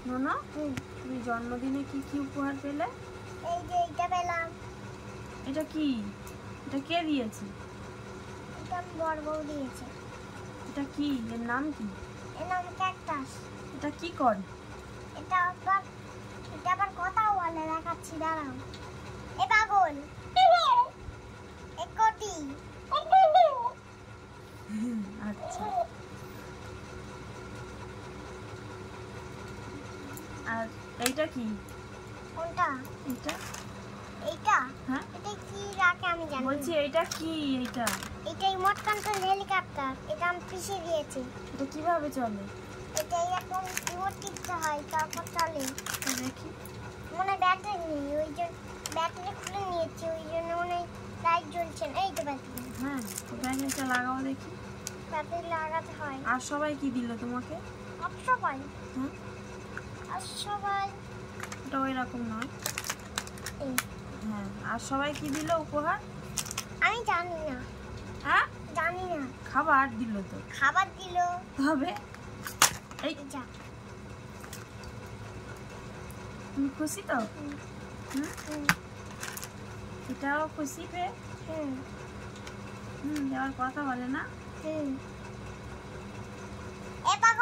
শোনো, তুমি জন্মদিনে কি কি উপহার পেলে? এই যে এটা পেলাম। এটা কি? এটা কে দিয়েছে? এটা বড় বউ দিয়েছে। এটা কি? এর নাম কি? এর নাম ক্যাকটাস। এটা কি করে? এটা আবার কথাও বলে, দেখাচ্ছি দাঁড়াও। এ পাগল, এ কোটি। আচ্ছা, আর এইটা কি? কোনটা? এটা এইটা? হ্যাঁ, এটা কি রাখে আমি জানি না। বলছি এইটা কি? এইটা এটা রিমোট কন্ট্রোল হেলিকপ্টার। এটা আমি পিছে দিয়েছি। এটা কিভাবে চলে? এটা এরকম রিমোট টিপতে হয়, তারপর চলে। তো দেখি। মনে ব্যাটারি নেই, ওই জন্য ব্যাটারি খুলে নিয়েছি, ওই জন্য মনে লাইট জ্বলছে না। এই তো ব্যাটারি। হ্যাঁ, তো ব্যাটারিটা লাগাও দেখি। ব্যাটারি লাগাতে হয়। আর সবাই কি দিল তোমাকে? আর সবাই, হ্যাঁ, আর সবাই এটা ওই রকম নয়। এই, হ্যাঁ, আর সবাই কি দিল উপহার? আমি জানি না, হ্যাঁ, জানি না। খাবার দিল তো। খাবার দিল। তবে এই যা। তুমি খুশি তো? হুম, হুম, হুম, এটাও খুশি পেয়ে। হুম, আবার কথা বলে না। হুম। এ পাগল।